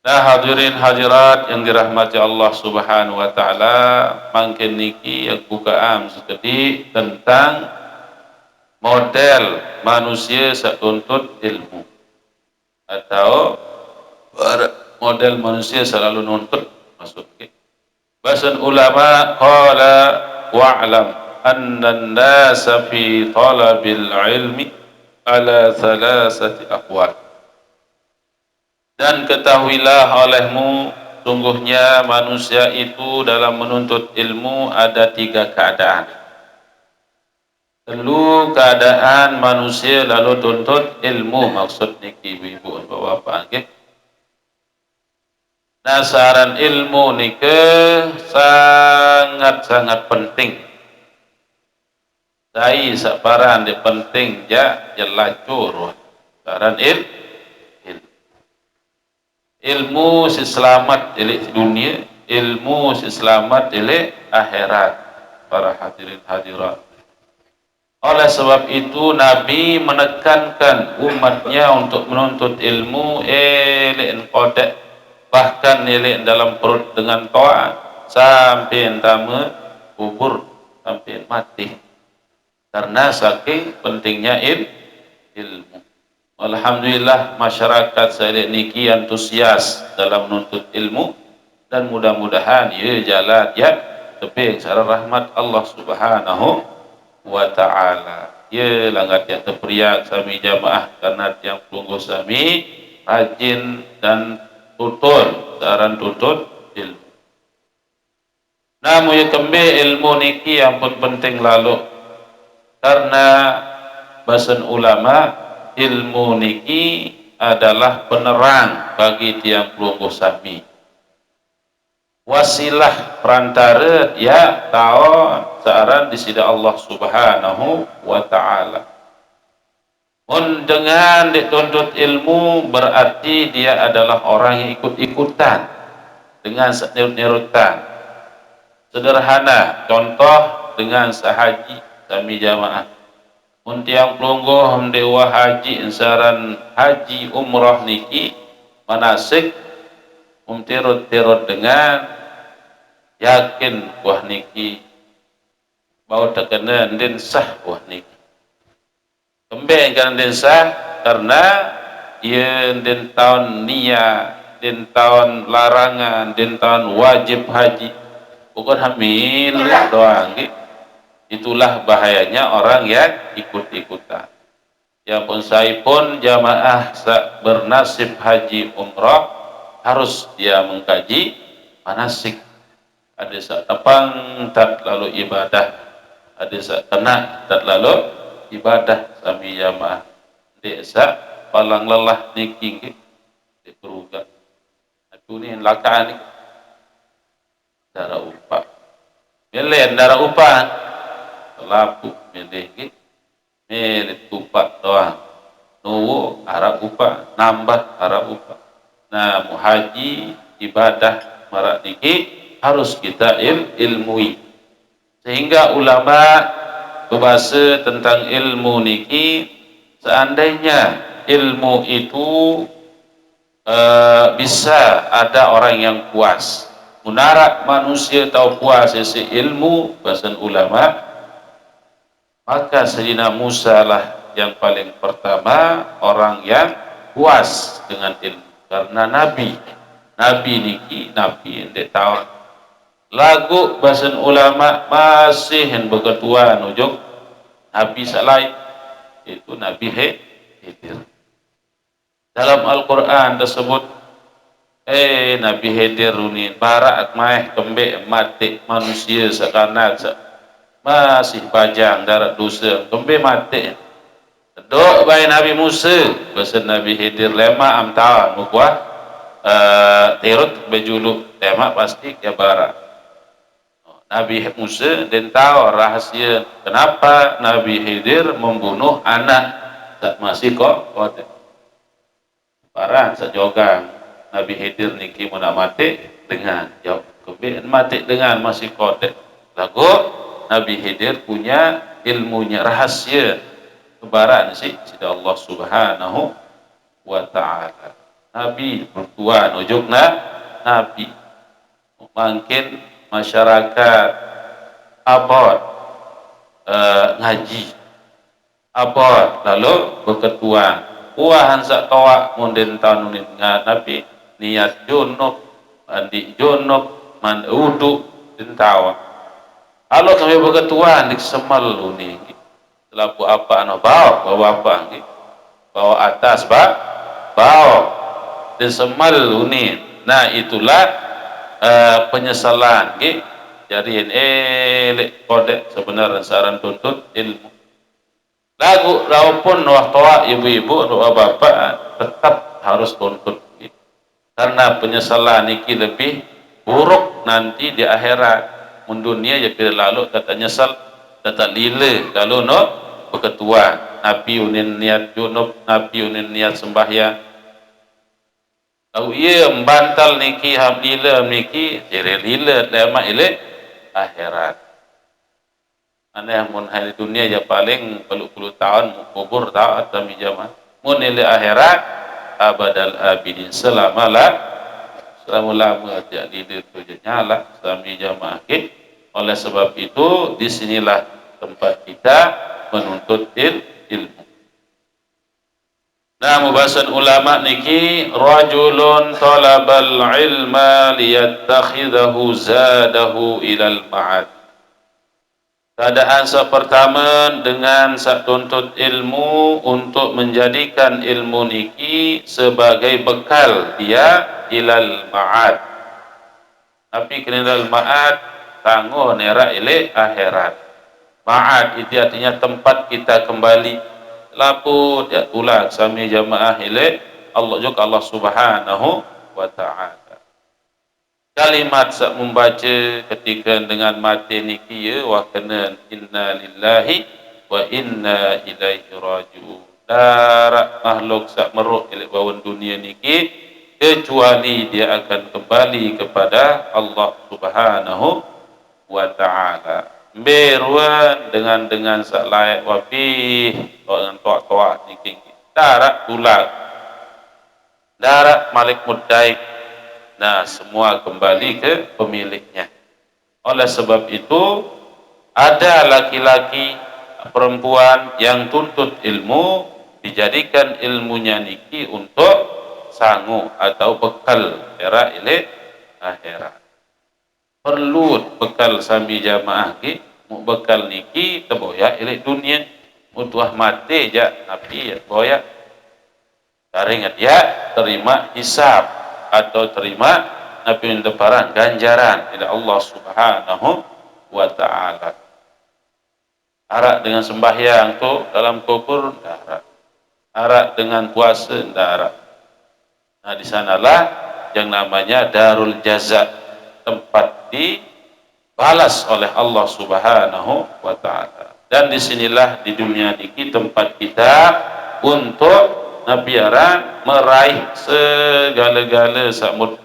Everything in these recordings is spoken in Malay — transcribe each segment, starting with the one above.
Nah, hadirin hadirat yang dirahmati Allah Subhanahu wa taala, mangken niki yang bukaan sedikit tentang model manusia satuntut ilmu atau model manusia selalu nuntut maksudnya. Bahasan ulama qala wa'lam anna an-nasa fi talabil ilmi ala thalathati aqwal. Dan ketahuilah olehmu, sungguhnya manusia itu dalam menuntut ilmu ada 3 keadaan. Telu keadaan manusia lalu tuntut ilmu, maksud niki ibu-ibu bapak-bapak nggih. Nasaran ilmu nike sangat-sangat penting. Dai saparan di penting ja jelacur. Saran ilmu si selamat di dunia, ilmu si selamat di akhirat. Para hadirin hadirat. Oleh sebab itu Nabi menekankan umatnya untuk menuntut ilmu kodek, bahkan nilai dalam perut dengan toa sampai entama kubur, sampai mati, karena saking pentingnya ilmu. Alhamdulillah masyarakat saya niki antusias dalam menuntut ilmu, dan mudah-mudahan ia jalan ya tebing secara rahmat Allah Subhanahu wa ta'ala. Ya langgat yang terperiak sami jamaah karena yang pelunggu sami rajin dan tutur saran tutut ilmu. Namun ya kembe ilmu niki yang pun penting lalu, karena bahasan ulama ilmu niki adalah penerang bagi tiang pelunggu sami, wasilah perantara ya tahu saran di sida Allah Subhanahu wa ta'ala. Dengan dituntut ilmu berarti dia adalah orang yang ikut-ikutan dengan nirut-nirutan. Sederhana contoh dengan sahaji kami jamaah muntiang pelungguh dewa haji insaran haji umrah niki manasik tirut-tirut dengan yakin wah niki bau terkena din sah wah niki kembeng kan din sah karena ia din tahun niat, din tahun larangan, din tahun wajib haji, bukan hamil doang gitu. Itulah bahayanya orang yang ikut-ikutan. Ya pun saya pun jamaah bernasib haji umrah harus dia mengkaji manasik. Ada sak tepang tak lalu ibadah, ada sak kena tak lalu ibadah sami jamaah. Desa palang lelah niki di peruga. Aku ni lakaan ni darah upah. Belen darah upah. Lapu milih ni milih tupak doang. Nuwo arah upah, nambah arah upah. Nah, muhaji ibadah marak niki harus kita ilmui. Sehingga ulama berbahasa tentang ilmu niki, seandainya ilmu itu bisa ada orang yang puas, munarak manusia tahu puas isi ilmu, bahasa ulama, maka Sayyidina Musa lah yang paling pertama orang yang puas dengan ilmu, karena nabi niki nabi yang tahu lagu bahasa ulama masih yang berketua nujuk nabi salai itu Nabi Khidir. Dalam Al-Quran tersebut Nabi Khidir ini barak maeh kembek mati manusia sekanak masih pajang darat dosa kembek mati dok bayi Nabi Musa bahasa Nabi Khidir lema amtawan mukwa tirut bejuluk lema pasti ya barak. Nabi Musa dan tahu rahasia kenapa Nabi Khidir membunuh anak tak masih kok parah sejogang Nabi Khidir niki mana mati dengan jauh kebin mati dengan masih kodek lagu Nabi Khidir punya ilmunya rahasia kebaran sih sida Allah Subhanahu wa ta'ala. nabi pertuan ujuk nabi mungkin masyarakat abad ngaji abad lalu berketuan puahan sak tawak munden tahun ini nabi niat junub mandi junub mandi uduk dentawa kalau kami berketuan di semal ni selaku apa no bawa apa bawa atas bawa di semal ni nah itulah penyesalan jadi elek kodek sebenarnya saran tuntut ilmu lagu walaupun waktu ibu-ibu atau bapak tetap harus tuntut karena penyesalan ini lebih buruk nanti di akhirat dunia ya bila lalu kata nyesal kata lila lalu no berketua nabi unin niat junub nabi unin niat sembahyang tahu ia membantal niki hamdila niki jadi lila lama ile akhirat aneh mun hari dunia ya paling puluh tahun kubur taat kami jamaah mun ile akhirat abadal abidin selama-lama tidak lila tu nyala kami jamaah oleh sebab itu disinilah tempat kita menuntut ilmu. Nah, mubasan ulama niki rajulun talabal ilma liyattakhidahu zadahu ilal ma'ad. Keadaan pertama dengan sak tuntut ilmu untuk menjadikan ilmu niki sebagai bekal dia ilal ma'ad. Tapi kenal ma'ad tangguh nera ile akhirat. Ma'ad itu artinya tempat kita kembali. Lapu dia tulang sami jamaah ile Allah juga Allah Subhanahu wa taala. Kalimat sak membaca ketika dengan mati niki ya wa kana inna lillahi wa inna ilaihi raji'un. Darat makhluk sak meruk ile bawon dunia niki kecuali dia akan kembali kepada Allah Subhanahu wa ta'ala beruan dengan sak layak wafih dengan toak-toak niki darat tulang darat malik mudaik nah semua kembali ke pemiliknya oleh sebab itu ada laki-laki perempuan yang tuntut ilmu dijadikan ilmunya niki untuk sangu atau bekal era ile akhirat perlu bekal sami jamaah ki mu bekal niki teboya ile dunia mutuah mati ja nabi ya boya karingat ya terima hisab atau terima nabi deparan ganjaran dari Allah Subhanahu wa taala arak dengan sembahyang tu dalam kubur darat arak dengan puasa darat nah di sanalah yang namanya darul jaza tempat dibalas oleh Allah Subhanahu wa taala. Dan disinilah di dunia ini tempat kita untuk nabiaran meraih segala-gala samud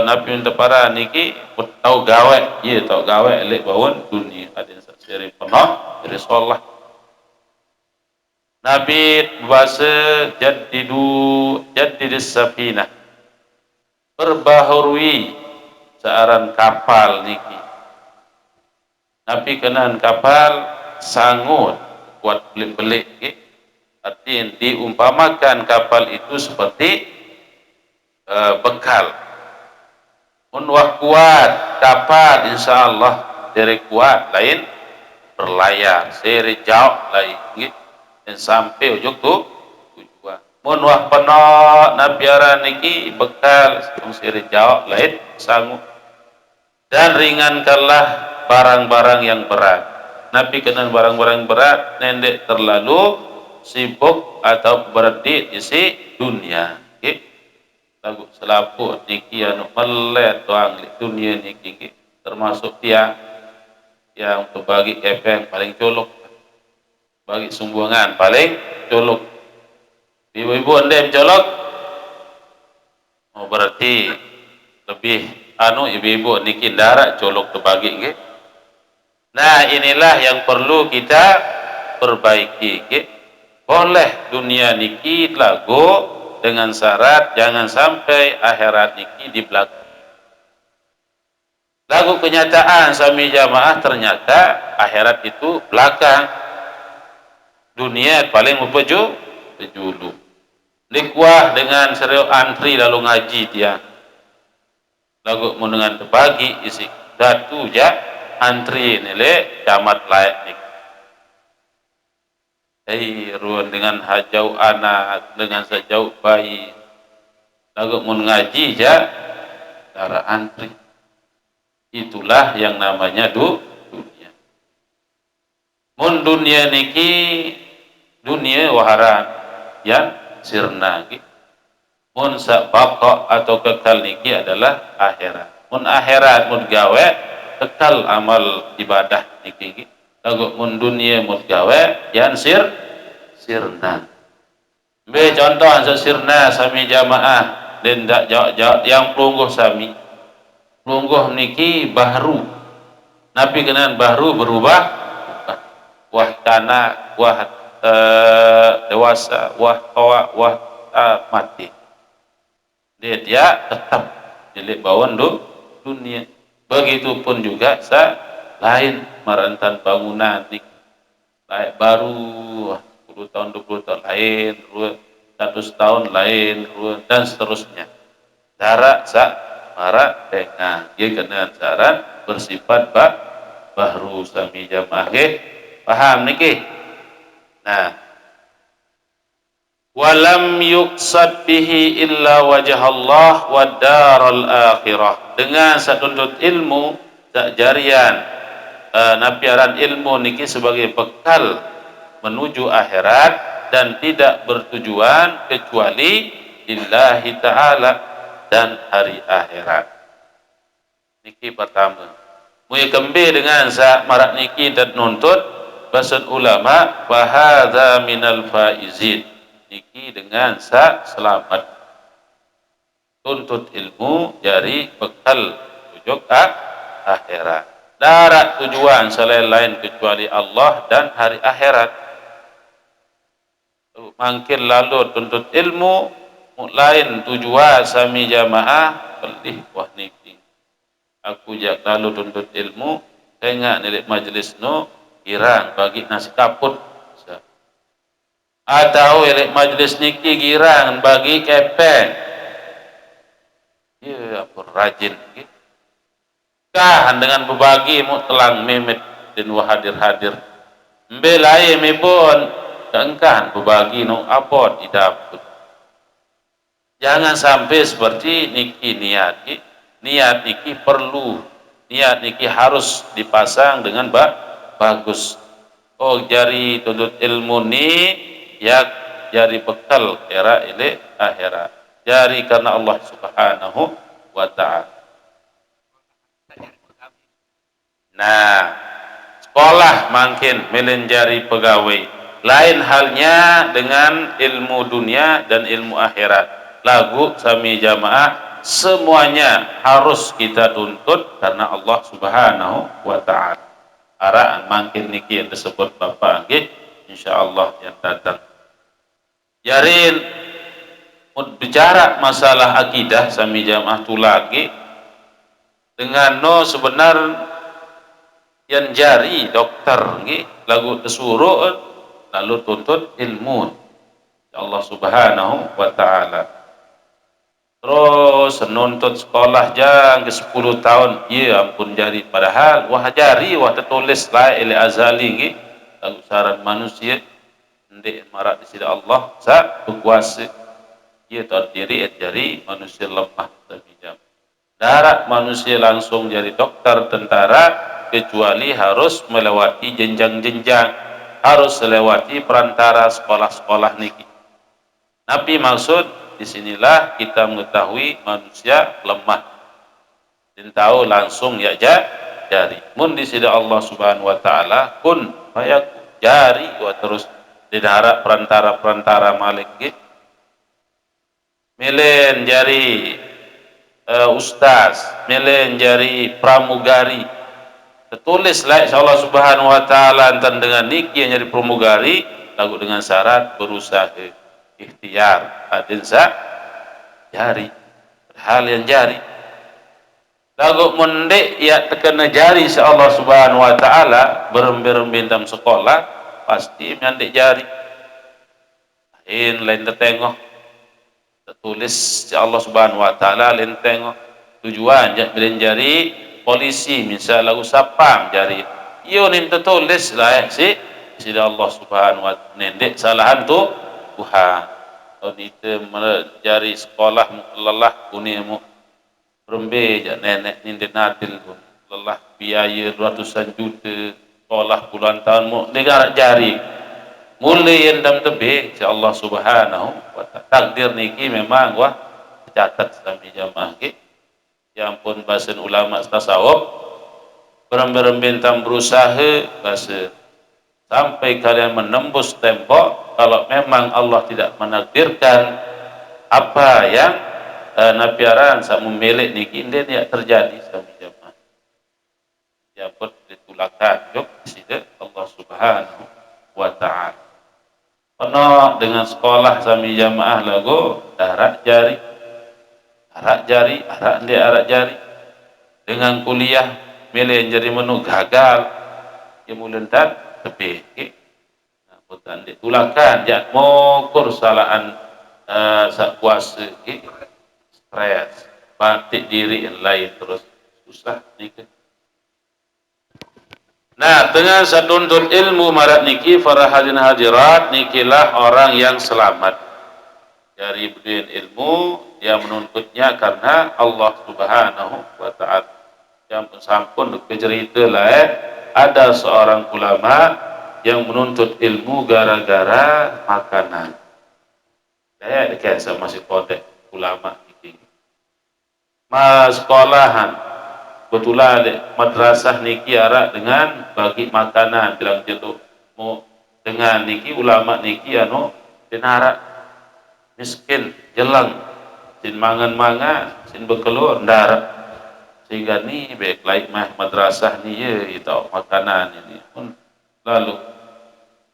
nabi para niki tahu gawe ye tahu gawe elek bawon dunia ada seri penuh dari Allah Nabi bahasa jaddidis safinah perbaharui searan kapal niki Nabi kenan kapal sangut buat belik-belik artinya diumpamakan kapal itu seperti bekal unwah kuat kapal insyaallah dari kuat lain berlayar seri jauh lain dan sampai ujung tu tujuan unwah penuh nabiara niki bekal seri jauh lain sanggup dan ringankanlah barang-barang yang berat Nabi kenal barang-barang berat nendek terlalu sibuk atau berhenti di dunia lagu selaput niki anu melet doang di dunia niki termasuk tiang yang untuk bagi kepeng paling colok bagi sumbangan paling colok ibu-ibu anda colok oh berarti lebih anu ibu-ibu niki darat colok terbagi nggih. Nah, inilah yang perlu kita perbaiki nggih. Boleh dunia niki lagu dengan syarat jangan sampai akhirat niki di belakang. Lagu kenyataan sami jamaah ternyata akhirat itu belakang, dunia paling pejulu. Dikuah dengan serius antri lalu ngaji dia. Lagu mau dengan terbagi isi datu ja antri nilai camat layak nik. Ruan dengan hajau anak dengan sejauh bayi. Lagu mau ngaji ja cara antri. Itulah yang namanya dunia. Mun dunia niki dunia waharan yang sirna gitu. Mun baqa atau kekal niki adalah akhirat. Mun akhirat mun gawe kekal amal ibadah niki. Lagu mun dunia mun gawe yang sirna. Be contoh sirna sami jamaah dan dak jawab yang pelungguh sami. Pelungguh niki baru. Nabi kenan baru berubah. Wah kanak, wah dewasa, wah tua, wah mati. Dia tetap milik bawaan dunia. Begitupun juga lain merentan bangunan lain baru 10 tahun 20 tahun lain 100 tahun lain dan seterusnya. Cara para dengan dia kena cara bersifat baru sami jamaah paham niki. Nah, walam yuqsad bihi illa wajah Allah wa daral akhirah. Dengan satuntut ilmu tak jarian nabiaran ilmu niki sebagai bekal menuju akhirat dan tidak bertujuan kecuali lillahi ta'ala dan hari akhirat. Niki pertama. Mui kembe dengan marak niki dan nuntut bahasa ulama bahadza minal faizin. Niki dengan selamat. Tuntut ilmu jari bekal tujuh akhirat. Darat tujuan selain lain kecuali Allah dan hari akhirat. Mangkin lalu tuntut ilmu lain tujuan sami jamaah pelih wah niki. Aku jak lalu tuntut ilmu tengah nilik majlis no girang bagi nasi kaput. Atau nilik majlis niki girang bagi kepeng. Ya apa rajin gitu. Kahan dengan berbagi mu telang memet dan wahadir-hadir. Mbelai mebon keengkahan berbagi no apa didapur. Jangan sampai seperti niki niat niki perlu, niat niki harus dipasang dengan bagus. Oh jari tuntut ilmu ni ya jari bekal era ile akhirat. Jari karena Allah Subhanahu wa ta'ala. Nah, sekolah makin melenjari pegawai. Lain halnya dengan ilmu dunia dan ilmu akhirat. Lagu sami jamaah semuanya harus kita tuntut karena Allah Subhanahu wa ta'ala. Araan makin niki yang disebut Bapak nggih insyaallah yang datang. Jarin bicara masalah akidah sami jamaah tu lagi dengan no sebenar yang jari dokter nggih lagu disuruh lalu tuntut ilmu Allah Subhanahu wa ta'ala. Terus nuntut sekolah jang ke 10 tahun ya ampun jari padahal wah jari wah tertulis la ilaha azali nggih lagu saran manusia ndek marak di sisi Allah sa berkuasa ya terdiri jari manusia lemah tapi jam darat manusia langsung jadi dokter tentara kecuali harus melewati jenjang-jenjang harus melewati perantara sekolah-sekolah niki. Nabi maksud disinilah kita mengetahui manusia lemah dan tahu langsung ya jari mun di sisi Allah Subhanahu wa ta'ala kun fayakun jari wa terus diharap perantara malik gitu milen jari ustaz milen jari pramugari tertulis lah insyaallah Subhanahu wa ta'ala antan dengan niki yang jadi pramugari lagu dengan syarat berusaha ikhtiar adin sa jari hal yang jari lagu mendek ya terkena jari si Allah subhanahu wa ta'ala berembin dalam sekolah pasti mendek jari lain tertengok tertulis si Allah subhanahu wa ta'ala lain tengok tujuan belen jari polisi misal lagu sapam jari iyo nin tertulis lah si Allah subhanahu wa ta'ala nendek salahan tu Tuhan kalau itu jari sekolah lelah kunimu berembe jak nenek nindin nadil pun lelah biaya ratusan juta sekolah puluhan tahun mu negara jari mulai yang dam tebe si Allah subhanahu wa ta'ala takdir niki memang wah catat sampai jamaah ki yang pun bahasa ulama tasawuf berembin-tam berusaha bahasa sampai kalian menembus tembok kalau memang Allah tidak menakdirkan apa yang nabiaran sak memilih niki dia tidak terjadi sampai jamaah ya pun ditulakan yuk sida Allah subhanahu wa ta'ala penuh dengan sekolah sampai jamaah lagu arak jari arak jari dengan kuliah milih jadi menu gagal ya mulentan tepi nah putan ditulakan jak mokur salahan sak kuasa stres batik diri yang lain terus susah niki nah dengan saduntut ilmu marat niki para hadirin hadirat nikilah orang yang selamat dari bidin ilmu dia menuntutnya karena Allah subhanahu wa ta'ala yang sampun bercerita lah ada seorang ulama yang menuntut ilmu gara-gara makanan saya dekat sama si kodek ulama ini mas sekolahan betulah madrasah niki arak dengan bagi makanan bilang jeluk mau dengan niki ulama niki anu dinarak miskin jelang sin mangan sin bekelur ndarak sehingga ni baik laik mah madrasah ni ya itu makanan ini pun lalu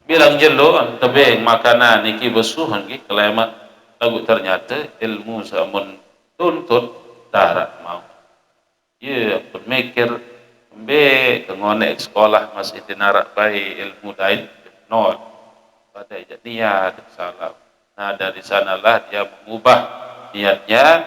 bilang jeluk tebing makanan niki besuhan ki kelemat lagu ternyata ilmu samun tuntut darat mau ya pemikir be kengonek sekolah masih dinarak baik ilmu lain nol pada niat salah nah dari sanalah dia mengubah niatnya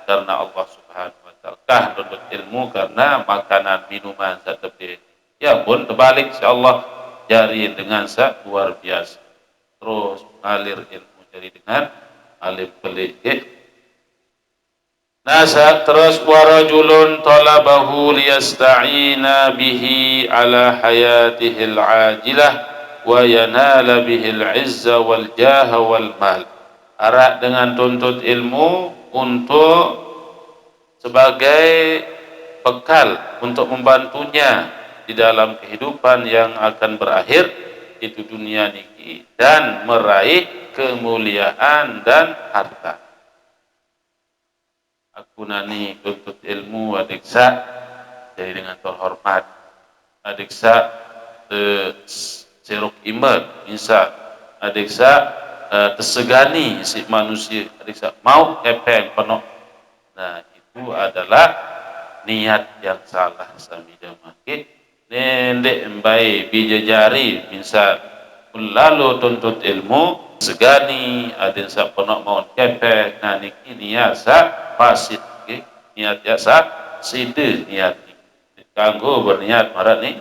karena Allah subhanahu wa ta'ala tuntut ilmu karena makanan minuman satebih ya pun terbalik insyaallah jari dengan luar biasa terus mengalir ilmu jari dengan alif pelik nasa terus warajulun talabahu liyasta'ina bihi ala hayatihil ajilah wa yanala bihil izza wal jaha wal mal arak dengan tuntut ilmu untuk sebagai bekal untuk membantunya di dalam kehidupan yang akan berakhir itu dunia niki dan meraih kemuliaan dan harta aku nani tuntut ilmu adiksa jadi dengan terhormat adiksa serok imat misal adiksa tersegani si manusia adiksa mau kepeng penuh nah itu adalah niat yang salah sami jamaah nendek embai bijajari misal lalu tuntut ilmu segani adin sa penuh mau kepeng nah niki niat sa fasid niat ya sa side niat kanggo berniat marah ni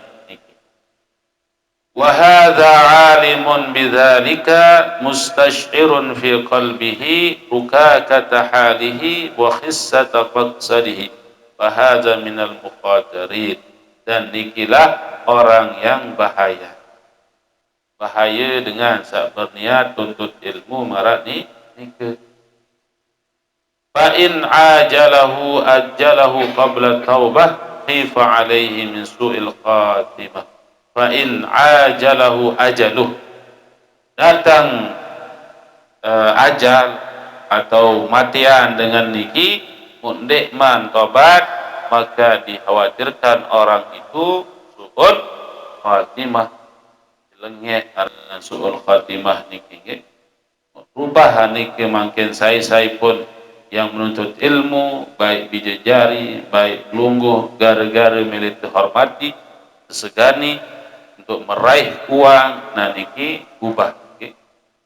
wa hadza alimun bidzalika mustash'irun fi qalbihi rukakata halihi wa khissata qasadihi wa hadza minal muqaddarin dan nikilah orang yang bahaya dengan sak berniat tuntut ilmu marak ni nika fa in ajalahu qabla taubah khifa alaihi min su'il khatimah fa in ajalahu ajaluh datang ajal atau matian dengan niki mundek man tobat maka dikhawatirkan orang itu su'ul khatimah lengek dengan su'ul khatimah niki rubah niki mangkin saya pun yang menuntut ilmu baik bijajari baik lungguh gara-gara milik dihormati segani untuk meraih uang nah niki ubah niki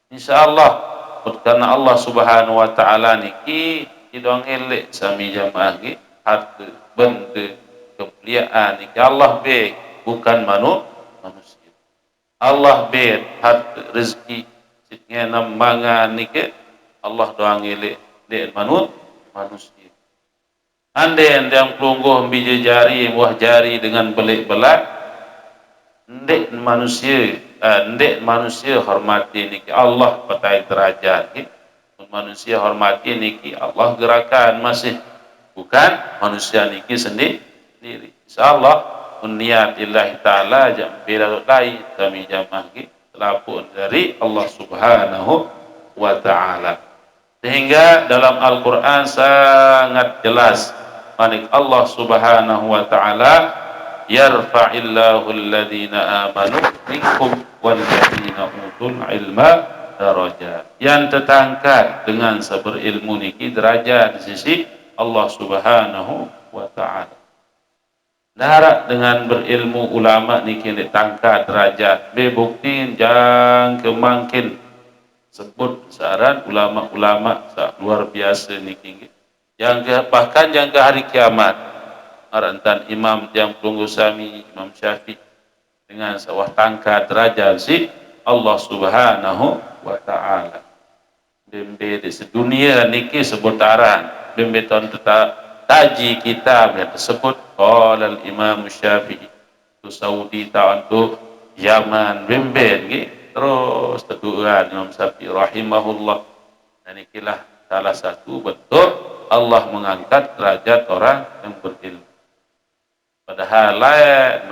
insyaallah karena Allah Subhanahu wa taala niki tidak ngelek sami jamaah niki harta benda kemuliaan niki Allah be bukan manusia Allah be harta rezeki sitnya nambangan niki Allah doang ngelek dek manusia andai yang pelungguh biji jari buah jari dengan belik belak ndek manusia hormati niki Allah patai derajat manusia hormati niki Allah gerakan masih bukan manusia niki sendiri insyaallah niatillahi taala jam bila lai kami jamaah ki lapun dari Allah Subhanahu wa taala sehingga dalam Al-Qur'an sangat jelas manik Allah Subhanahu wa taala yarfa'illahu alladhina amanu minkum walladzina utul ilma darajat yang terangkat dengan berilmu niki derajat di sisi Allah Subhanahu wa taala darat dengan berilmu ulama niki ditangkat derajat bebuktiin jang kemangkin sebut saran ulama-ulama luar biasa niki yang bahkan yang ke hari kiamat arantan imam yang pelunggu sami Imam Syafi'i dengan sawah tangkat derajat si Allah Subhanahu wa taala bembe di sedunia niki sebutaran bembe ton taji kitab yang tersebut qala Imam Syafi'i tu Saudi tahun tu Yaman bembe niki terus teguran Imam Syafi'i rahimahullah dan ikilah salah satu bentuk Allah mengangkat derajat orang yang berilmu padahal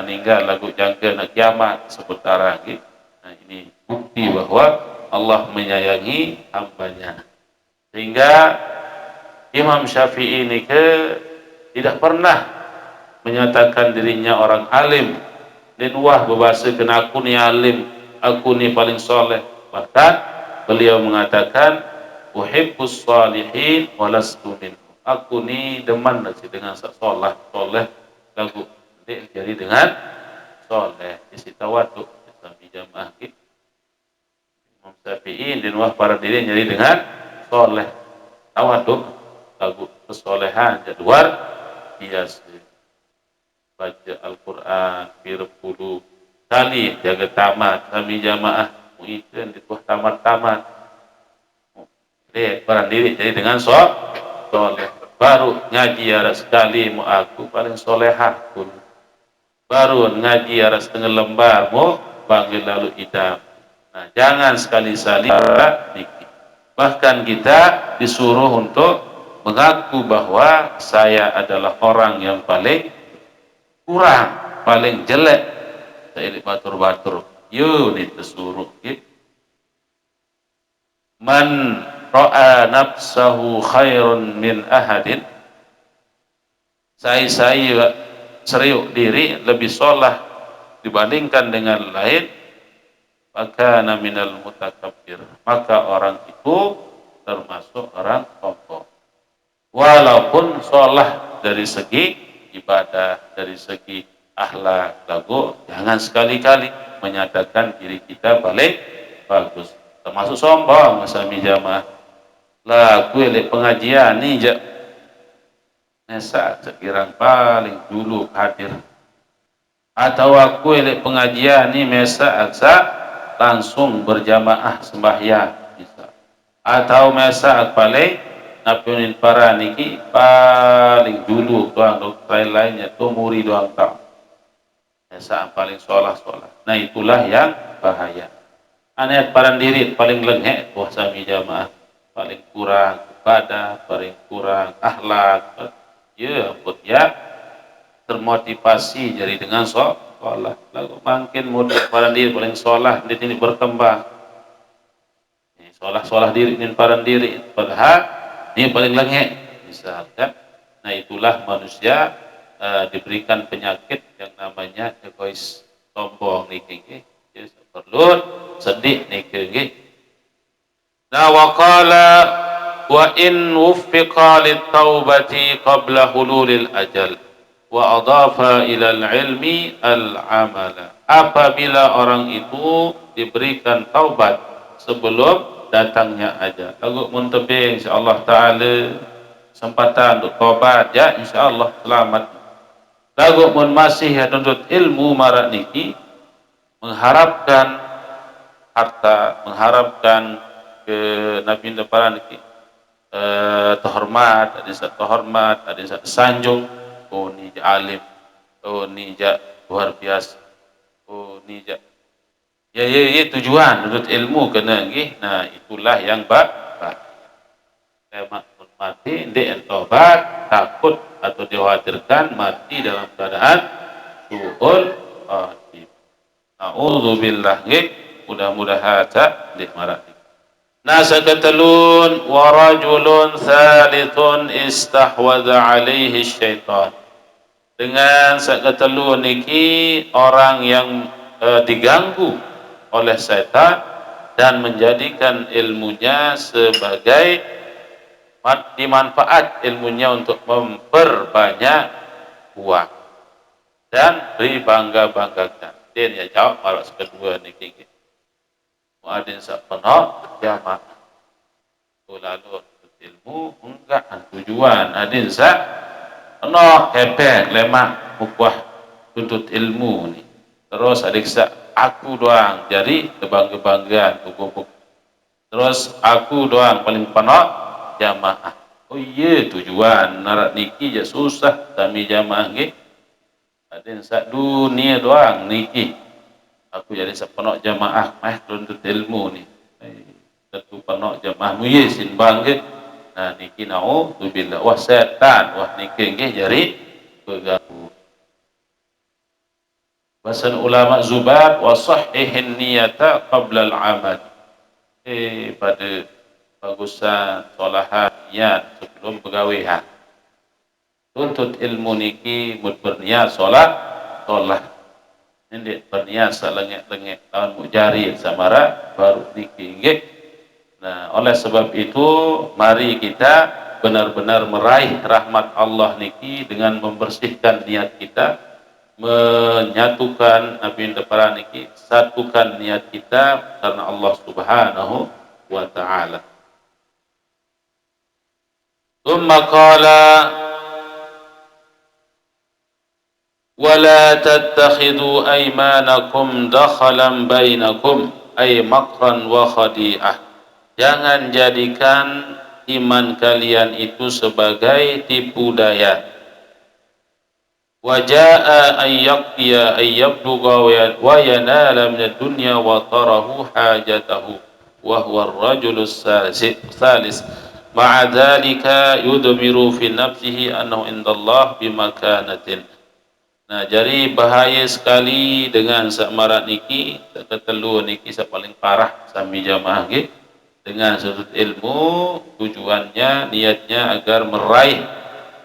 meninggal lagu jangka nak kiamat seputaran gitu. Nah ini bukti bahwa Allah menyayangi hambanya sehingga Imam Syafi'i ini tidak pernah menyatakan dirinya orang alim dan wah berbahasa kena aku ni alim aku ni paling soleh bahkan beliau mengatakan uhibbus salihin walastu minhum aku ni deman dengan soleh lagu jadi dengan soleh isi tawaduk sampai jamaah kita Imam Syafi'i dan wah para diri jadi dengan soleh tawaduk lagu kesolehan jadwal biasa baca Al-Quran 40 kali jaga tamat sampai jamaah muitan di tuah tamat-tamat para diri jadi dengan soleh baru ngaji aras sekali mu aku paling solehah pun baru ngaji aras setengah lembar mu panggil lalu hitam nah jangan sekali-sekali bahkan kita disuruh untuk mengaku bahwa saya adalah orang yang paling kurang paling jelek saya batur-batur yuk disuruh gitu man ra'a nafsahu khairun min ahadin saya seriuk diri lebih solah dibandingkan dengan lain maka minal mutakabbir maka orang itu termasuk orang sombong walaupun solah dari segi ibadah dari segi akhlak lagu jangan sekali-kali menyatakan diri kita paling bagus termasuk sombong sami jamaah lah gue lek pengajian ni je nesa sekirang paling dulu hadir atau aku lek pengajian ni mesa aksa langsung berjamaah sembahyang bisa atau mesa paling napunin para niki paling dulu tuang dokter lainnya tu muri doang tak mesa paling solah nah itulah yang bahaya aneh paran diri paling lengek wah sami jamaah paling kurang ibadah paling kurang akhlak ya ampun ya termotivasi jadi dengan sholat lalu makin mudah paran diri paling sholat di sini berkembang sholat diri ini paran diri padahal ini paling lengek misalkan nah itulah manusia diberikan penyakit yang namanya egois sombong niki perlu sedih niki Na wa qala wa in wuffiqa lit-taubati qabla hululil ajal wa adafa ila al-ilmi al-amala. Apabila orang itu diberikan taubat sebelum datangnya ajal. Lagu muntebing insyaallah taala kesempatan untuk taubat ya insyaallah selamat. Lagu mun masih nuntut ilmu marak niki mengharapkan harta, mengharapkan ke Nabi depan niki terhormat, ada yang terhormat, ada yang sanjung. Oh ni je alim, oh ni je luar biasa, oh ni je. Ya tujuan menurut ilmu kena nggih. Nah itulah yang mak mati ndek tobat takut atau dikhawatirkan mati dalam keadaan suhul khatib. Nauzubillah nggih. Mudah-mudahan tak dimarah. Nasa ketelun wa rajulun thalithun istahwadha alaihi syaitan. Dengan seketelun niki orang yang diganggu oleh syaitan dan menjadikan ilmunya sebagai dimanfaat ilmunya untuk memperbanyak uang dan dibangga-banggakan. Dia ya jawab malah kedua niki. Muadzin sak penuh jamaah. Lalu ilmu enggak tujuan adin sak penuh kepek lemak ukhuwah tuntut ilmu ni. Terus adik sak aku doang jadi kebangga-banggaan buku-buku. Terus aku doang paling penuh jamaah. Oh iya tujuan narak niki je susah kami jamaah nggih. Adin sak dunia doang niki. Aku jadi sepenuh jamaah mah tuntut ilmu ni. Tentu penuh jamaah muye sin bangge. Nah niki naudzubillah wah setan wah niki nggih jari beganggu. Bahasan ulama Zubat wa sahihin niyata qabla al-amal. Pada bagusan solahan niat sebelum pegawean. Tuntut ilmu niki mud berniat solah ini berniat selengit-lengit tahun mujari samara baru niki nggih. Nah, oleh sebab itu mari kita benar-benar meraih rahmat Allah niki dengan membersihkan niat kita, menyatukan Nabi depan niki, satukan niat kita karena Allah Subhanahu wa taala. Tsumma qala ولا تتخذوا أيمانكم دخلا بينكم أي مكرا وخديعة. Jangan jadikan iman kalian itu sebagai tipu daya. Wa jaa ayyaqtiya ayyabluga wa yanala min ad-dunya wa tarahu hajatahu wa huwa ar-rajulus salis ma'a dhalika yudmiru fi nafsihi annahu indallah bimakanatin. Nah, jadi bahaya sekali dengan samarat niki, ketelu niki paling parah sami jamaah nggih. Dengan sudut ilmu, tujuannya, niatnya agar meraih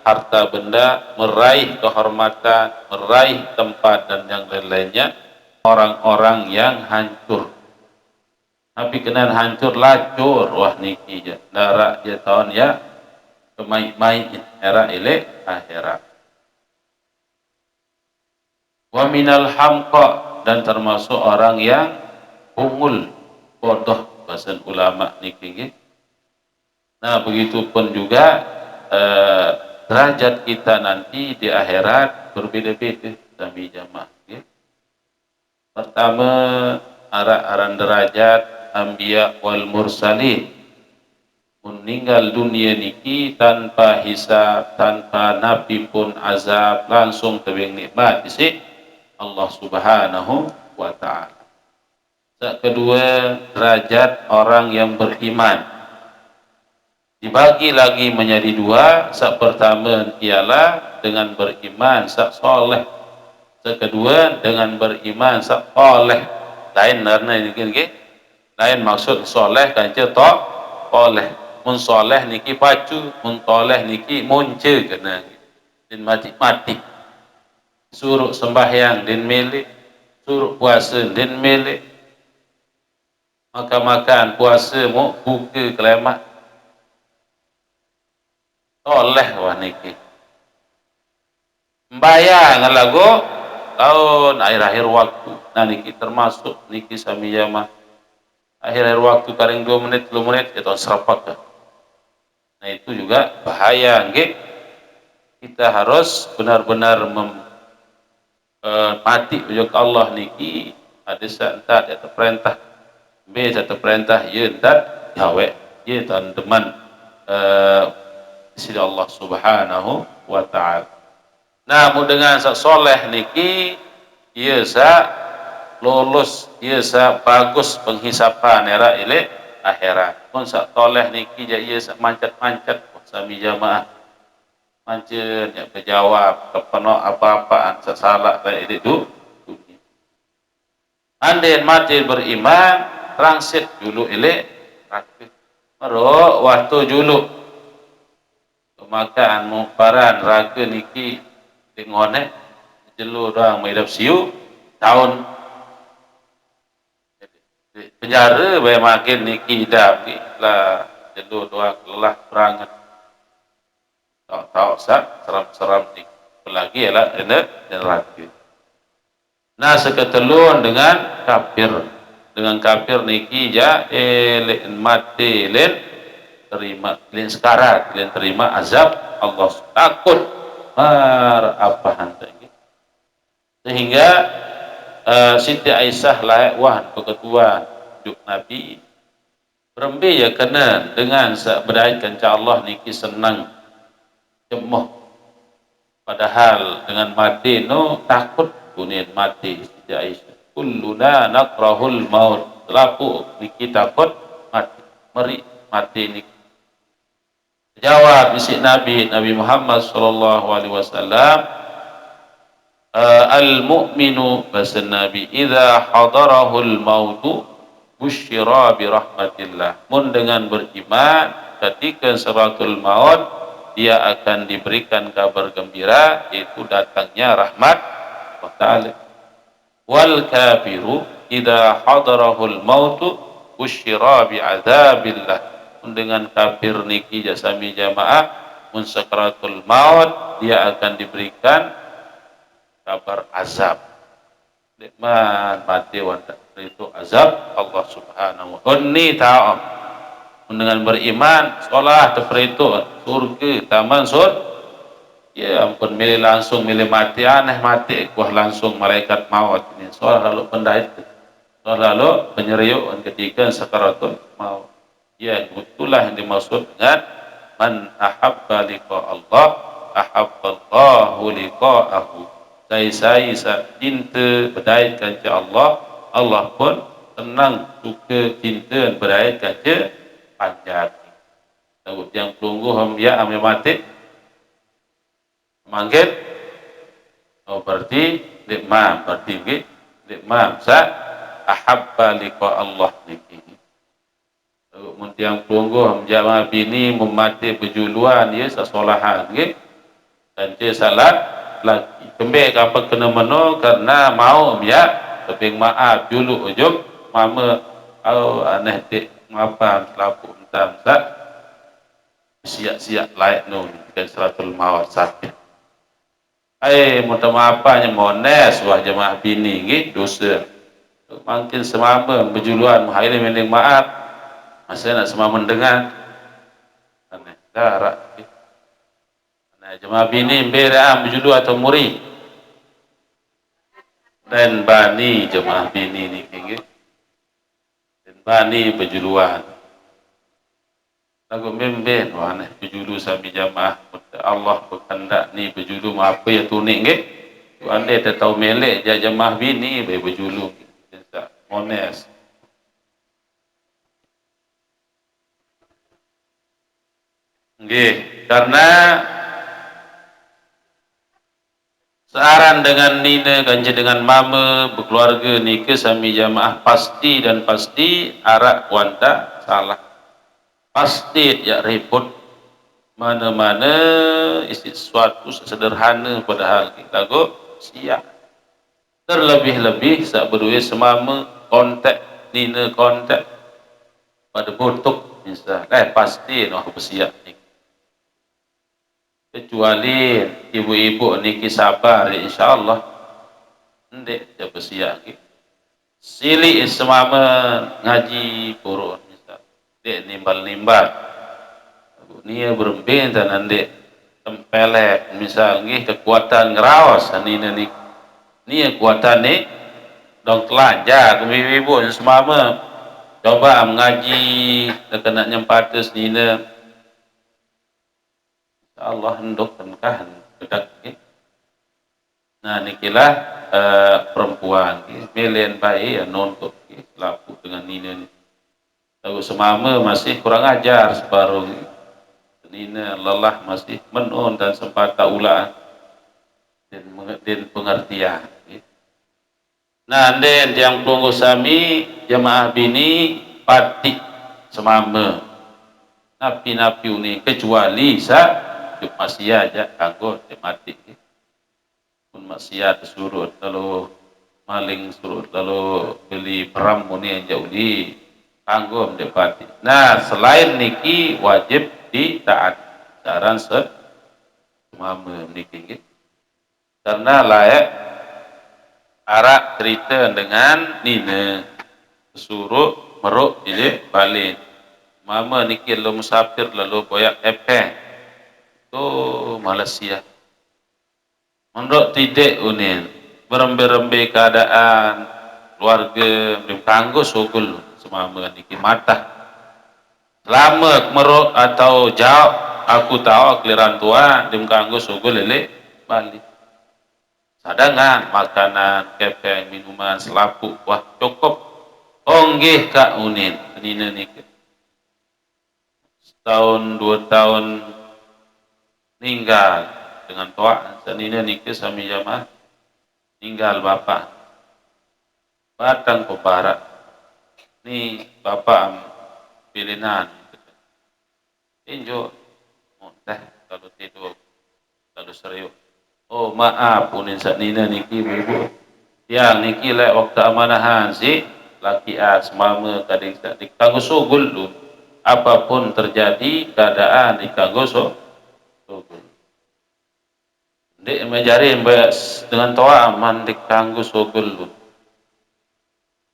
harta benda, meraih kehormatan, meraih tempat dan yang lain-lainnya orang-orang yang hancur. Tapi kenan hancur lacur wah niki je. Darak je tahun ya kemai-mai era ile akhirat. Wa minal hamqa dan termasuk orang yang bungul bodoh bahasa ulama niki nggih. Nah, begitupun juga derajat kita nanti di akhirat berbeda-beda sami jamaah nggih. Pertama aran derajat anbiya wal mursalin. Meninggal dunia niki tanpa hisab, tanpa nabi pun azab, langsung tebing nikmat isi Allah Subhanahu wa ta'ala. Kedua, derajat orang yang beriman dibagi lagi menjadi dua. Pertama ialah dengan beriman sak soleh. Kedua dengan beriman sak soleh. Lain karena ini lain maksud soleh kan cetok soleh. Mun soleh niki pacu, mun soleh niki munce kena din mati-mati. Suruh sembahyang din milik, suruh puasa din milik. makan puasa mu buka kelemak oleh wah niki bayang lagu tahun akhir-akhir waktu nah niki termasuk niki sami jamaah akhir-akhir waktu paling 2 menit 3 menit itu serapak dah. Nah itu juga bahaya nggih kita harus benar-benar mati ujung Allah niki ada santat atau perintah B satu perintah ya entat gawe ya teman-teman sisi Allah Subhanahu wa taala. Nah, mu dengan sak soleh niki ieu sa lulus, ieu sa bagus penghisapan era ile akhirat. Mun sak soleh niki ja ieu sa mancet-mancet sami jamaah mancet ya kejawab kepeno apa-apaan sasalah kayak itu. Anden mati beriman transit dulu ile rakit. Maro waktu dulu makan muparan raga niki ngone jelu orang medap siu tahun penjara bae makin niki hidup lah jelu doang lelah perangan tahu sak seram-seram niki apalagi ialah neraka. Nah seketelun dengan kafir niki ja mati len terima len sekarat len terima azab Allah takut mar apa hantu sehingga Siti Aisyah layak wan keketuaan hidup Nabi berembe ya kena dengan berdaya kanca Allah niki senang cemoh padahal dengan mati no takut kunin mati Siti Aisyah kulluna nakrahul maut laku niki takut mati meri mati niki jawab isi Nabi Muhammad sallallahu alaihi wasallam al-mu'minu bahasa Nabi idza hadarahul mautu busyira bi rahmatillah mun dengan beriman ketika seratul maut dia akan diberikan kabar gembira yaitu datangnya rahmat Allah Ta'ala wal kafiru idza hadarahul mautu busyira bi azabillah mun dengan kafir niki jasami jamaah mun sakaratul maut dia akan diberikan kabar azab nikmat mati wanda itu azab Allah Subhanahu wa taala ni ta'am dengan beriman sekolah seperti itu surga taman sur ya ampun milih langsung milih mati aneh mati kuah langsung malaikat maut ini soal lalu pendait soal lalu penyeriuan ketika sakaratul maut ya itulah yang dimaksud dengan man ahabba liqa Allah ahabballahu liqa'ahu saya cinta berdait kanca Allah Allah pun senang suka cinta berdait kanca panjang tahu yang pelunggu ya ame mati manggil oh berarti likmam berarti likmam sa ahabba liqa Allah niki mun tiang pelunggu jamaah bini memati berjuluan ya sasolahan nggih dan dia salat lagi kembali apa kena meno karena mau ya tapi maaf dulu ujung mama au aneh dik ngapa lapu entam sak siap-siap layak nun kan suratul maut sakit minta maaf nya mones wah jemaah bini nggih dosa makin semama berjuluan hari ini maaf masih nak semama dengan aneh darak nah jemaah bini bera berjulu atau muri dan bani jemaah bini ni nggih dan bani berjuluan lagu memben wah aneh berjulu sami jamaah Allah berkehendak ni berjulu apa ya tunik nggih ande tahu melek jamaah bini berjulu honest nggih karena searan dengan nina kanji dengan mama berkeluarga nikah sami jamaah pasti dan pasti arak wanda salah pasti ya repot mana-mana isi sesuatu sederhana padahal kita go siap terlebih-lebih sak berdua semama kontak nina kontak pada botok misal pasti noh bersiap ni, kecuali ibu-ibu niki sabar insyaallah ndek dia bersiap ni sili semama ngaji purun misal dek nimbal-nimbal nia berembin dan ndek tempelek misal nggih kekuatan ngeraos anina ni kekuatan ni dong telanjang ibu-ibu semama coba mengaji kena nyempates nina insyaallah hendok kan kedak nah nikilah perempuan melen baik ya nonton laku dengan nina ni tahu semama masih kurang ajar separuh nina lelah masih menon dan sempat taulah dan pengertian. Nah, den yang tunggu sami jemaah bini pati semama napi-napi ini kecuali masih aja kanggo mati pun maksiat surut lalu maling surut lalu beli peram muni jauh di kanggo mendepati. Nah, selain niki wajib ditaat saran semama niki karena layak arak cerita dengan nina suruh meruk jadi balik mama niki lo musafir lalu boyak epeng tu Malaysia menurut tidak unin berembe-rembe keadaan keluarga bertangguh sugul semama niki mata lama meruk atau jauh aku tahu keliran tua dimkanggu sugul lele balik cadangan makanan kepeng minuman selapuk wah cukup onggih kak unin nina niki setahun 2 tahun ninggal dengan tua nina niki sami jamaah ninggal bapak batang ke barat ni bapak pilihan injo teh kalau tidur kalau serius oh maaf unin sak nina niki ibu yang niki lek waktu amanahan si laki semama kadang dikanggo sugul lu apapun terjadi keadaan dikanggo sugul dek mejari dengan toa aman dikanggo sugul lu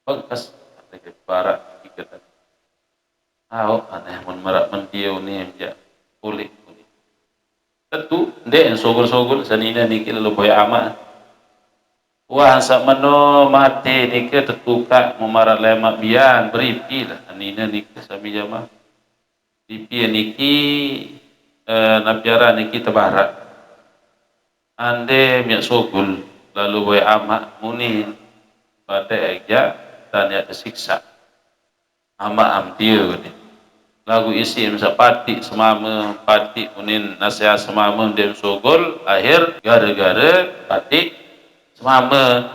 bekas barat kita aneh mun merak mendiau ni ya kulit tentu dek sugul-sugul sanina niki lalu boy ama wah sakmano mati niki tetuka memarat lemak bian beripi lah anina niki sami jamaah pipi niki napiara niki tebarat ande miak sugul lalu boy ama munin pada eja tanya tersiksa ama am dia ni lagu isi pati semama pati unin nasihat semama dem sugul akhir gara-gara pati semama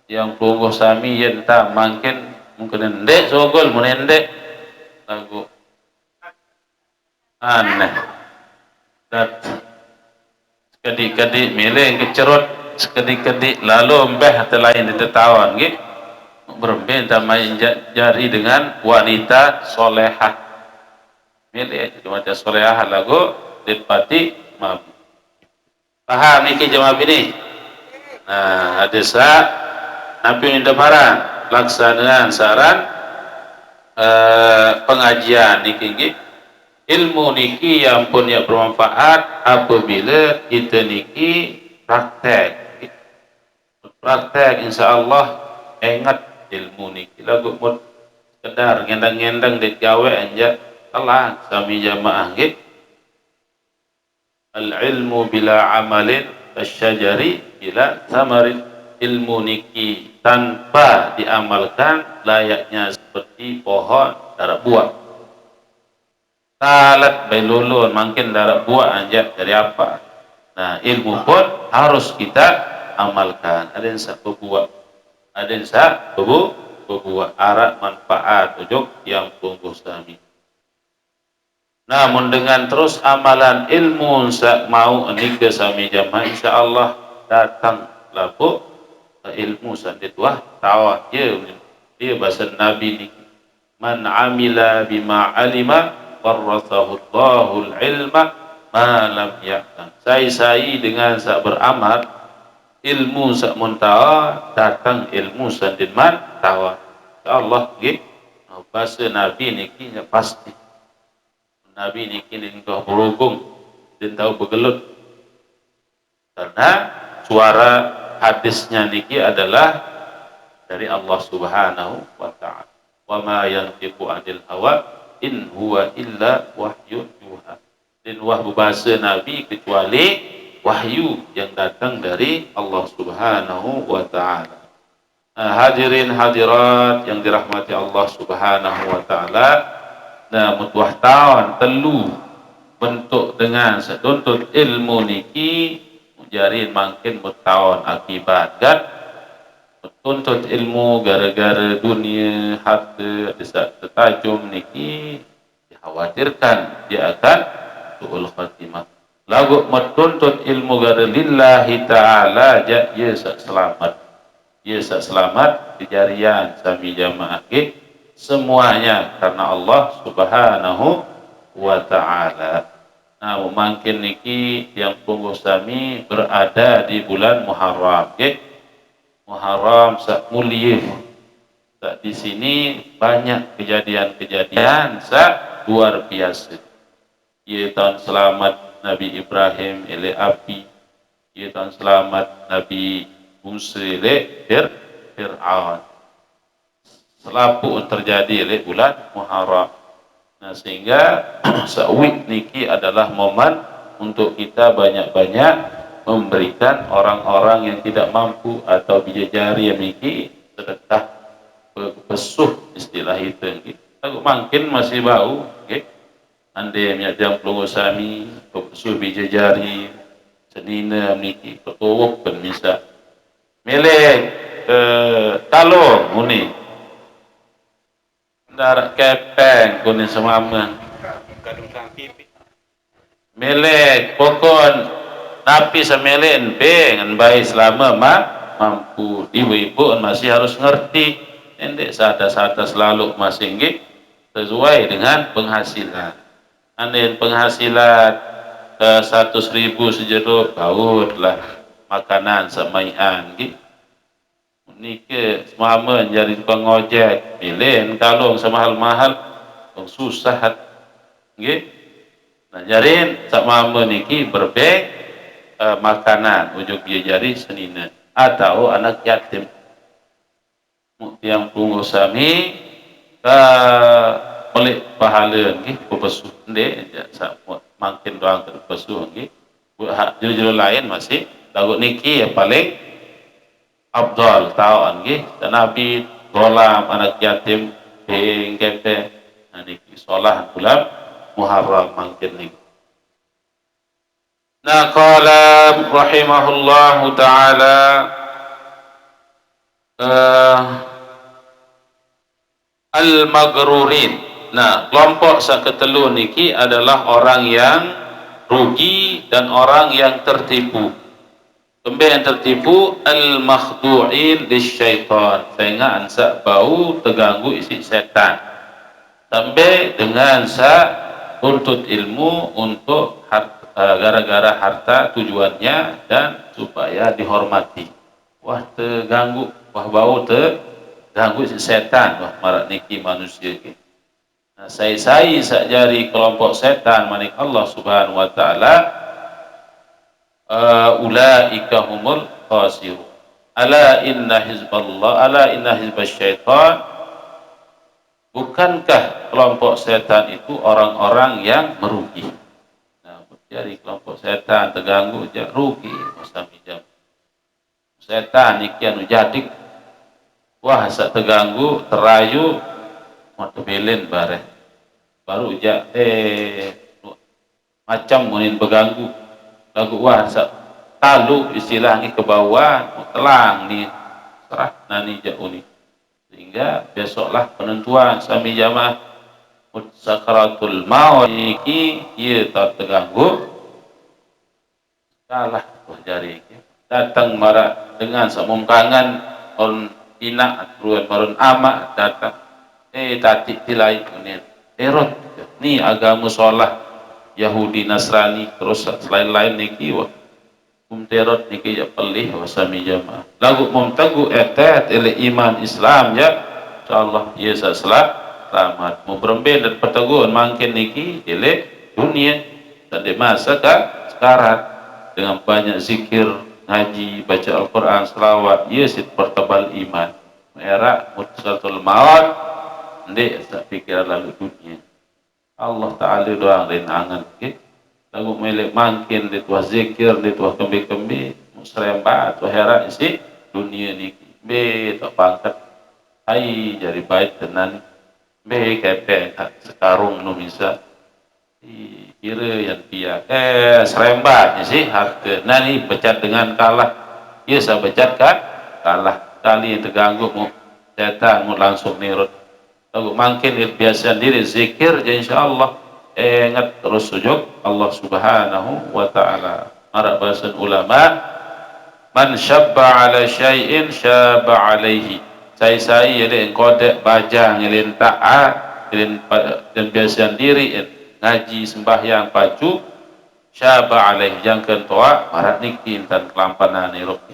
yang pungguh sami yen tak mungkin ndek sugul menendek lagu aneh dat kedik-kedik milih kecerut kedik-kedik lalu mbeh lain ditetawan gitu berbeda main jari dengan wanita solehah milih wanita solehah lagu dipati maaf paham niki jemaah ini nah ada saat nabi indaparan laksanaan saran pengajian niki ilmu niki yang punya bermanfaat apabila kita niki praktek insyaallah ingat ilmu niki lagu mun sekedar ngendang-ngendang di gawe anja telah sami jamaah nggih al ilmu bila amalin kasyajari bila samarin ilmu niki tanpa diamalkan layaknya seperti pohon darah buah talat belulun makin darah buah anja dari apa nah ilmu pun harus kita amalkan ada yang berbuah ada yang berbuah arah manfaat ujuk yang pungguh sami namun dengan terus amalan ilmu mau nikah sami jamaah insyaallah datang lapu ilmu sandit wah tawah dia bahasa nabi ni man amila bima alima warathahu Allahul ilma ma lam ya'lam. Sai dengan sak beramal ilmu sak muntawa datang ilmu sandin man tawa. Allah nggih. Bahasa Nabi niki pasti. Nabi niki lingkuh berhubung dan tahu bergelut. Karena suara hadisnya niki adalah dari Allah Subhanahu wa taala. Wa ma yantiqu 'anil hawa in huwa illa wahyun yuha. Dan wahyu bahasa Nabi kecuali wahyu yang datang dari Allah Subhanahu wa taala. Hadirin hadirat yang dirahmati Allah Subhanahu wa taala, nah mutuah tahun telu bentuk dengan setuntut ilmu niki jarin makin bertahun akibat kan tuntut ilmu gara-gara dunia harta desa tertajum niki dikhawatirkan dia akan suul khatimah. Lagu menuntut ilmu gara lillahi ta'ala ya selamat. Ya selamat kejarian sami jamaah ke semuanya karena Allah Subhanahu wa taala. Nah, mungkin niki yang tunggu sami berada di bulan Muharram ke. Muharram sak mulia. Sak di sini banyak kejadian-kejadian sak luar biasa. Ya tahun selamat Nabi Ibrahim ele api. Ya tahun selamat Nabi Musa ele Fir'aun. Selapu terjadi oleh bulan Muharram. Nah, sehingga sawik niki adalah momen untuk kita banyak-banyak memberikan orang-orang yang tidak mampu atau bijajari yang niki sedekah pesuh istilah itu niki. Aku makin masih bau, nggih. Ande miadang pelungu sami, pesuh bijajari senina niki petuwuk ben bisa milik talung muni darat kepeng kuning semama milik pokon napi semelin dengan baik selama mampu ibu-ibu masih harus ngerti endek sada-sada selalu masih nggih sesuai dengan penghasilan anin penghasilan 100.000 sejeduk baut lah makanan semaian gitu nike semama jadi tukang ojek milih kalung semahal-mahal susah gitu nah jarin semama niki berbek makanan ujuk dia jari senina atau anak yatim yang tunggu sami pelik pahala gitu pepesuh ndek makin doang terpesuh gitu juru-juru lain masih lagu niki yang paling Abdul tahu nggih Nabi golam anak yatim hingga niki sholah bulan Muharram mungkin niki. Nah qala rahimahullahu taala al-maghrurin. Nah kelompok saketelu niki adalah orang yang rugi dan orang yang tertipu. Kembali yang tertipu al-makhdu'in lisyaitan sehingga ansa bau terganggu isi setan sampai dengan sa tuntut ilmu untuk gara-gara harta tujuannya dan supaya dihormati wah terganggu wah bau terganggu isi setan wah marak niki manusia ke. Nah saya jari kelompok setan manik Allah Subhanahu wa taala ulaika humul khasirun ala inna hizbasyaitan bukankah kelompok setan itu orang-orang yang merugi. Nah jadi kelompok setan terganggu dia rugi masami jam setan iki anu jadik wah sak terganggu terayu mau tebelin bareh baru ja macam munin beganggu lagu wah talu istilahnya ke bawah telang ni serah nani jauh ni sehingga besoklah penentuan sami jamaah sakaratul maut iki ia tak terganggu kalah jari datang marah dengan semungkangan on inak ruan marun amak datang tatik tilai ni terot ni agama solah Yahudi Nasrani terus lain-lain niki wah terot niki ya pelih wasami jamaah lagu tagu etet ele iman Islam ya insyaallah ia selamat mau berembel dan perteguan makin niki ele dunia dan di masa sekarang dengan banyak zikir ngaji baca Al-Quran selawat ia sit pertebal iman era mutsatul maut ndek tak pikir lalu dunia Allah Ta'ala doang dan angan ke lagu melek makin di tuah zikir di tuah kembi-kembi musrembat tuah hera isi dunia ni be tak pangkat hai jari baik tenan be kepe sekarung nu bisa kira yang pia serembat sih harta nani becat dengan kalah ia saya becat kan kalah kali yang terganggu mu setan mu langsung nirut lagu makin biasa diri zikir ya insyaallah ingat terus sujud Allah Subhanahu wa taala marah bahasan ulama man syabba ala syai'in syabba alaihi sai yang kodek bajang yang taat dan biasa diri ngaji sembahyang pacu syabba alaihi jangkeun toa marat niki intan kelampanan irup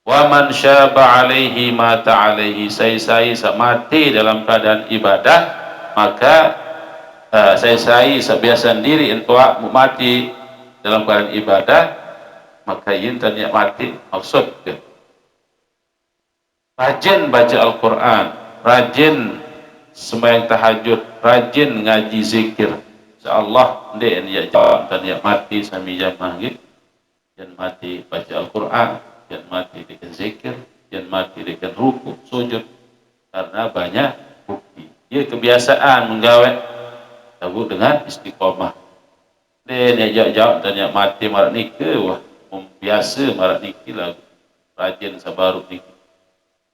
wa man syaba alaihi mata alaihi sai mati dalam keadaan ibadah maka sai sebiasa diri entua mati dalam keadaan ibadah maka yin tanya mati maksud ke rajin baca Al-Quran rajin sembahyang tahajud rajin ngaji zikir insyaallah ndek ya jawab tanya mati sami jamaah gitu dan mati baca Al-Quran dan mati dengan zikir, dan mati dengan ruku, sujud, karena banyak bukti. Ia kebiasaan menggawe, tahu dengan istiqomah. Dan ya jawab dan ya mati marak niki, wah biasa marak niki lah, rajin sabaruk niki.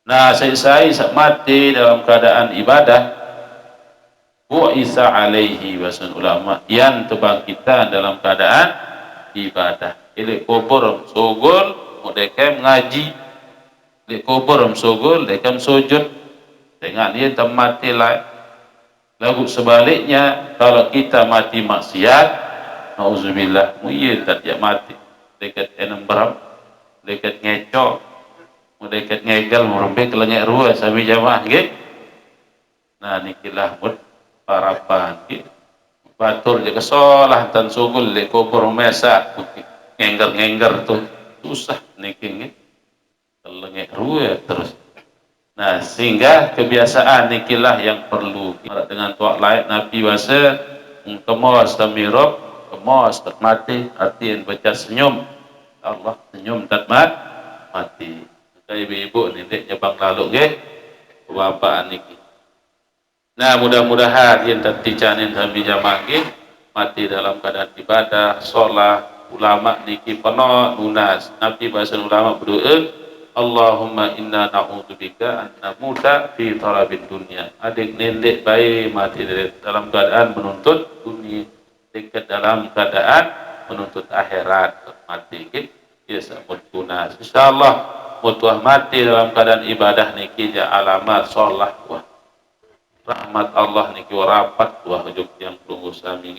Nah saya mati dalam keadaan ibadah, bu'isa alaihi wasan ulama yang kebangkitan dalam keadaan ibadah. Ini kubur sugul dekem ngaji di kubur sugul dekem sujud dengan dia mati lah lagu sebaliknya kalau kita mati maksiat nauzubillah muye tak mati dekat enam beram dekat ngecok dekat ngegel merembe kelengek rua sami jamaah gitu nah nikilah mut parapan gitu batur je kesolah tan sugul di kubur mesa ngengger tuh susah niki kelengek ruwe terus nah sehingga kebiasaan nikilah yang perlu dengan tuak lain Nabi wasa kemos tamirab kemos tak mati artian baca senyum Allah senyum tak mati kayak ibu ni dek nyabang lalu ke bapak niki nah mudah-mudahan yang terticanin kami jamaah mati dalam keadaan ibadah sholat ulama niki penuh lunas Nabi bahasa ulama berdoa Allahumma inna na'udzubika an namuta fi tarabid dunya adik nendek bayi mati dalam keadaan menuntut dunia dekat dalam keadaan menuntut akhirat mati ya sabut lunas insyaallah mutuah mati dalam keadaan ibadah niki ja alamat sholah wah rahmat Allah niki rapat wah juk yang tunggu sami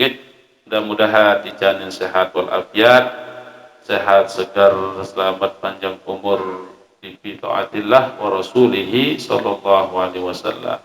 mudah-mudahan dijamin sehat walafiat, sehat segar, selamat panjang umur di taatillah wa rasulihi sallallahu alaihi wasallam.